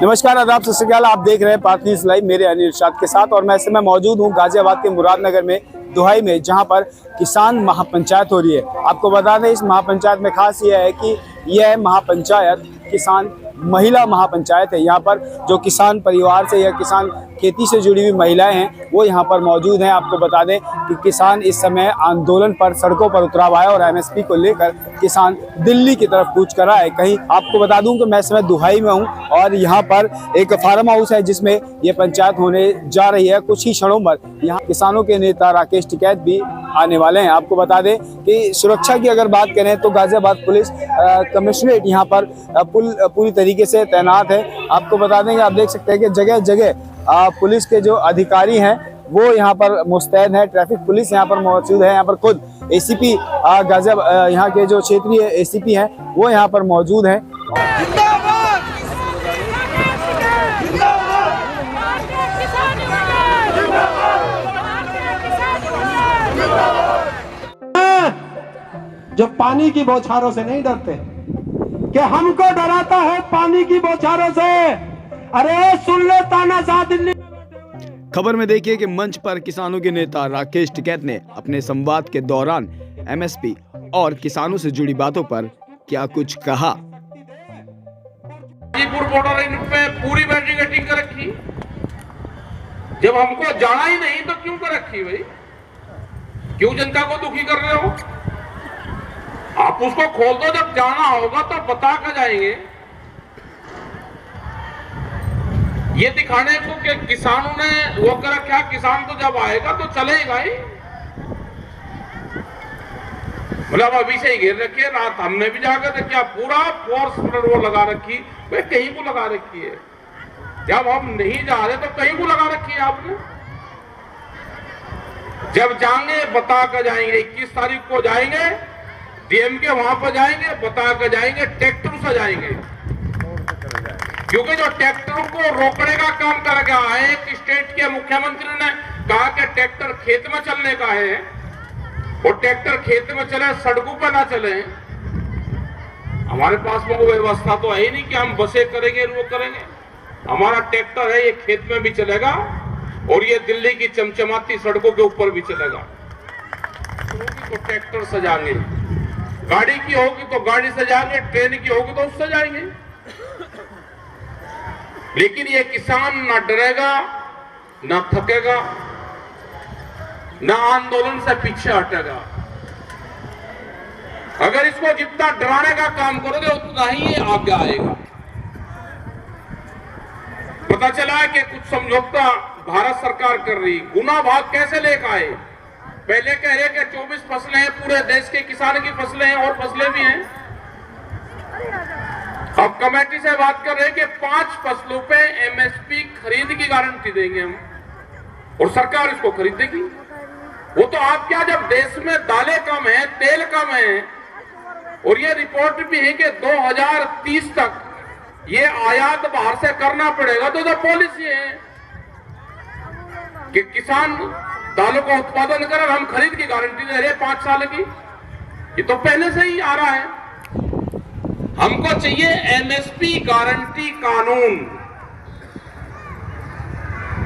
नमस्कार, आदाब, सत श्री अकाल। आप देख रहे हैं पार्थ न्यूज़ लाइव, मेरे अनिल इरशाद के साथ। और मैं इस समय मौजूद हूं गाजियाबाद के मुरादनगर में, दुहाई में, जहां पर किसान महापंचायत हो रही है। आपको बता दें, इस महापंचायत में खास यह है कि यह महापंचायत किसान महिला महापंचायत है। यहाँ पर जो किसान परिवार से या किसान खेती से जुड़ी हुई महिलाएं हैं वो यहाँ पर मौजूद हैं। आपको बता दें कि किसान इस समय आंदोलन पर सड़कों पर उतरा हुआ है और एमएसपी को लेकर किसान दिल्ली की तरफ कूच कर रहा है। कहीं आपको बता दूं कि मैं इस समय दुहाई में हूँ और यहाँ पर एक फार्म हाउस है जिसमें ये पंचायत होने जा रही है। कुछ ही क्षणों में यहाँ किसानों के नेता राकेश टिकैत भी आने वाले हैं। आपको बता दें कि सुरक्षा की अगर बात करें तो गाजियाबाद पुलिस कमिश्नरेट यहाँ पर पूरी तरीके से तैनात है। आपको बता दें कि आप देख सकते हैं कि जगह जगह पुलिस के जो अधिकारी हैं वो यहाँ पर मुस्तैद हैं। ट्रैफिक पुलिस यहाँ पर मौजूद है। यहाँ पर खुद एसीपी गाजियाबाद यहाँ के जो क्षेत्रीय एसीपी हैं वो यहाँ पर मौजूद हैं। जो पानी की बौछारों से नहीं डरते, कि हमको डराता है पानी की बौछारों से। अरे सुन ले तानाशाह दिल्ली। खबर में देखिए कि मंच पर किसानों के नेता राकेश टिकैत ने अपने संवाद के दौरान एमएसपी और किसानों से जुड़ी बातों पर क्या कुछ कहा। बॉर्डर पे पूरी बैरिकेडिंग कर रखी। जब हमको जाना ही नहीं तो क्यों कर रखी भाई? क्यों जनता को दुखी कर रहे हो? आप उसको खोल दो, जब जाना होगा तो बता कर जाएंगे। ये दिखाने को कि किसानों ने वो कर रखा, किसान तो जब आएगा तो चलेगा ही। मतलब अभी से ही घेर रखी है। रात हमने भी जाकर देखा, पूरा फोर्स वो लगा रखी। भाई कहीं को लगा रखी है। जब हम नहीं जा रहे तो कहीं को लगा रखी है आपने। जब जाएंगे बता कर जाएंगे। 21 तारीख को जाएंगे, डीएम के वहां पर जाएंगे, बता कर जाएंगे, ट्रैक्टर से जाएंगे। क्योंकि जो ट्रैक्टरों को रोकने का काम कर गया है, एक स्टेट के मुख्यमंत्री ने कहा कि ट्रैक्टर खेत में चलने का है और ट्रैक्टर खेत में चले, सड़कों पर ना चले। हमारे पास में वो व्यवस्था तो है ही नहीं कि हम बसें करेंगे वो करेंगे। हमारा ट्रैक्टर है, ये खेत में भी चलेगा और ये दिल्ली की चमचमाती सड़कों के ऊपर भी चलेगा। तो ट्रैक्टर से जाएंगे, गाड़ी की होगी तो गाड़ी से जाएंगे, ट्रेन की होगी तो उससे जाएंगे। लेकिन ये किसान ना डरेगा, ना थकेगा, ना आंदोलन से पीछे हटेगा। अगर इसको जितना डराने का काम करोगे उतना ही ये आगे आएगा। पता चला है कि कुछ समझौता भारत सरकार कर रही। गुना भाग कैसे लेकर आए? पहले कह रहे कि 24 फसलें हैं, पूरे देश के किसान की फसलें हैं और फसलें भी हैं। अब कमेटी से बात कर रहे हैं कि 5 फसलों पे एमएसपी खरीद की गारंटी देंगे हम और सरकार इसको खरीदेगी। वो तो आप क्या, जब देश में दालें कम है, तेल कम है और ये रिपोर्ट भी है कि 2030 तक ये आयात बाहर से करना पड़ेगा। तो जब पॉलिसी है कि किसान दालों का उत्पादन करें, हम खरीद की गारंटी दे रहे हैं 5 साल की। ये तो पहले से ही आ रहा है। हमको चाहिए एमएसपी गारंटी कानून।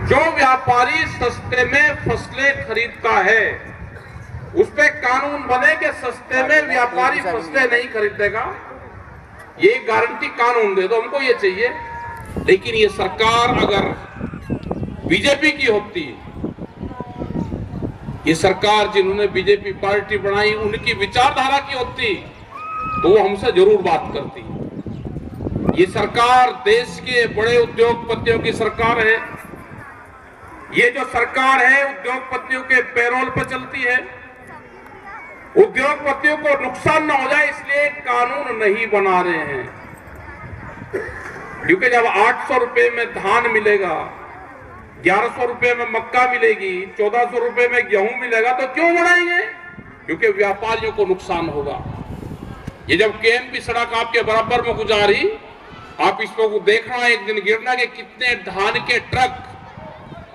जो व्यापारी सस्ते में फसलें खरीदता है उस पे कानून बने कि सस्ते में व्यापारी फसलें नहीं खरीदेगा। ये गारंटी कानून दे दो, हमको ये चाहिए। लेकिन ये सरकार अगर बीजेपी की होती, ये सरकार जिन्होंने बीजेपी पार्टी बनाई उनकी विचारधारा की होती तो वो हमसे जरूर बात करती। ये सरकार देश के बड़े उद्योगपतियों की सरकार है। ये जो सरकार है उद्योगपतियों के पैरोल पर चलती है। उद्योगपतियों को नुकसान न हो जाए इसलिए कानून नहीं बना रहे हैं। क्योंकि जब 800 रुपए में धान मिलेगा, 1100 रुपए में मक्का मिलेगी, 1400 रुपए में गेहूं मिलेगा तो क्यों बढ़ाएंगे? क्योंकि व्यापारियों को नुकसान होगा। ये जब केएमपी सड़क आपके बराबर में गुजारी, आप इसको देखना, एक दिन गिरना कि कितने धान के ट्रक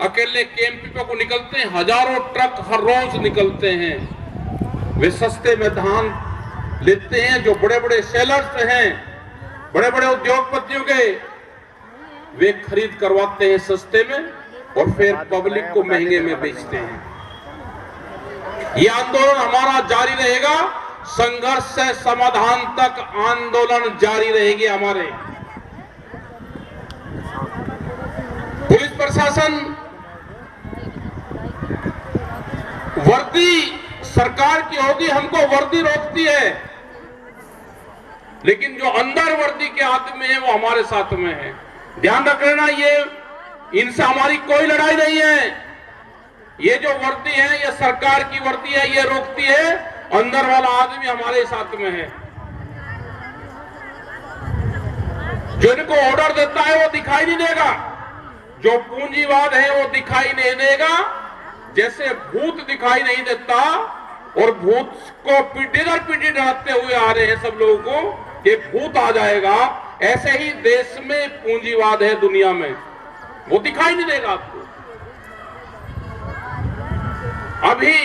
अकेले केएमपी पे को निकलते हैं। हजारों ट्रक हर रोज निकलते हैं। वे सस्ते में धान लेते हैं। जो बड़े बड़े सेलर्स हैं, बड़े बड़े उद्योगपतियों के वे खरीद करवाते हैं सस्ते में और फिर पब्लिक को महंगे में बेचते हैं। ये आंदोलन हमारा जारी रहेगा, संघर्ष से समाधान तक आंदोलन जारी रहेगी हमारे। पुलिस प्रशासन वर्दी सरकार की होगी, हमको वर्दी रोकती है, लेकिन जो अंदर वर्दी के आदमी है वो हमारे साथ में है। ध्यान रख लेना, ये इनसे हमारी कोई लड़ाई नहीं है। ये जो वर्दी है ये सरकार की वर्दी है, ये रोकती है, अंदर वाला आदमी हमारे साथ में है। जो इनको ऑर्डर देता है वो दिखाई नहीं देगा, जो पूंजीवाद है वो दिखाई नहीं देगा। जैसे भूत दिखाई नहीं देता और भूत को पीटी डराते हुए आ रहे हैं सब लोगों को कि भूत आ जाएगा, ऐसे ही देश में पूंजीवाद है दुनिया में, वो दिखाई नहीं देगा आपको। अभी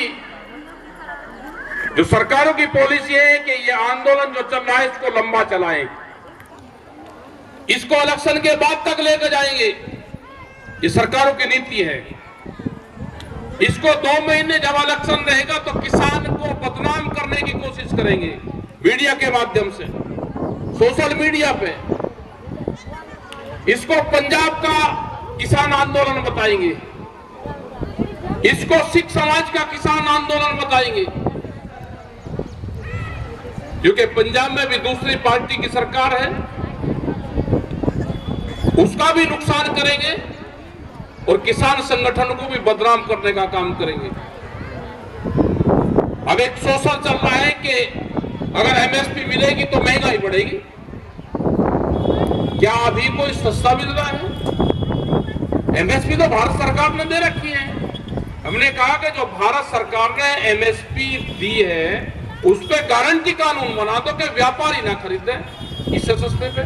जो सरकारों की पॉलिसी है कि ये आंदोलन जो चल रहा है इसको लंबा चलाएं, इसको इलेक्शन के बाद तक लेकर जाएंगे, ये सरकारों की नीति है। इसको 2 महीने जब इलेक्शन रहेगा तो किसान को बदनाम करने की कोशिश करेंगे मीडिया के माध्यम से, सोशल मीडिया पे। इसको पंजाब का किसान आंदोलन बताएंगे, इसको सिख समाज का किसान आंदोलन बताएंगे, क्योंकि पंजाब में भी दूसरी पार्टी की सरकार है, उसका भी नुकसान करेंगे और किसान संगठन को भी बदनाम करने का काम करेंगे। अब एक सोशल चल रहा है कि अगर एमएसपी मिलेगी तो महंगाई बढ़ेगी। क्या अभी कोई सस्ता मिल रहा है? एमएसपी तो भारत सरकार ने दे रखी है। हमने कहा कि जो भारत सरकार ने एमएसपी दी है उस पर गारंटी कानून बना दो कि व्यापारी ना खरीदे इससे सस्ते पे,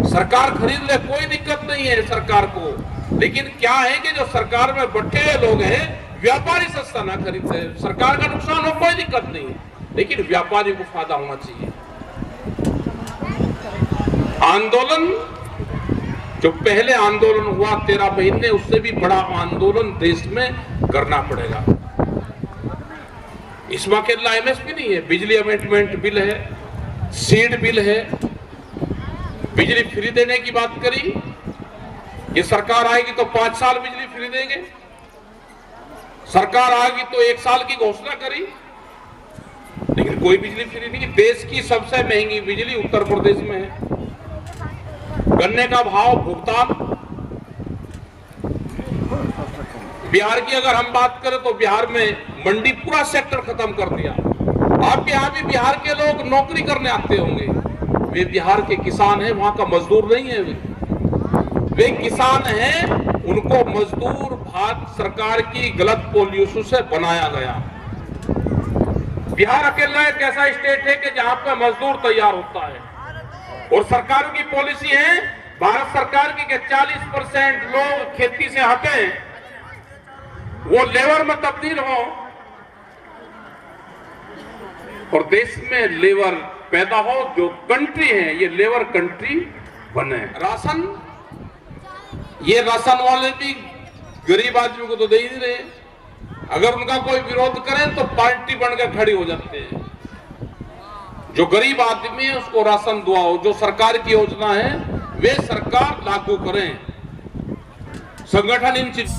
सरकार खरीद ले, कोई दिक्कत नहीं है सरकार को। लेकिन क्या है कि जो सरकार में बैठे हुए लोग हैं, व्यापारी सस्ता ना खरीदते, सरकार का नुकसान हो, कोई दिक्कत नहीं है, लेकिन व्यापारी को फायदा होना चाहिए। आंदोलन जो पहले आंदोलन हुआ 13 महीने, उससे भी बड़ा आंदोलन देश में करना पड़ेगा। इसमें अकेला एमएसपी नहीं है, बिजली अमेंडमेंट बिल है, सीड बिल है, बिजली फ्री देने की बात करी। ये सरकार आएगी तो 5 साल बिजली फ्री देंगे, सरकार आएगी तो 1 साल की घोषणा करी, लेकिन कोई बिजली फ्री नहीं। देश की सबसे महंगी बिजली उत्तर प्रदेश में है। गन्ने का भाव भुगतान, बिहार की अगर हम बात करें तो बिहार में मंडी पूरा सेक्टर खत्म कर दिया। आपके यहाँ भी बिहार के लोग नौकरी करने आते होंगे, वे बिहार के किसान हैं, वहां का मजदूर नहीं है। वे किसान हैं, उनको मजदूर भारत सरकार की गलत पॉलिसी से बनाया गया। बिहार अकेला एक ऐसा स्टेट है कि जहां पर मजदूर तैयार होता है, और सरकारों की पॉलिसी है भारत सरकार की कि 40% लोग खेती से हटें, वो लेबर में तब्दील हो और देश में लेबर पैदा हो। जो कंट्री है ये लेबर कंट्री बने। राशन, ये राशन वाले भी गरीब आदमी को तो दे ही नहीं रहे, अगर उनका कोई विरोध करें तो पार्टी बनकर खड़ी हो जाते हैं। जो गरीब आदमी है उसको राशन दुआओ, जो सरकार की योजना है वे सरकार लागू करें। संगठन इन चीज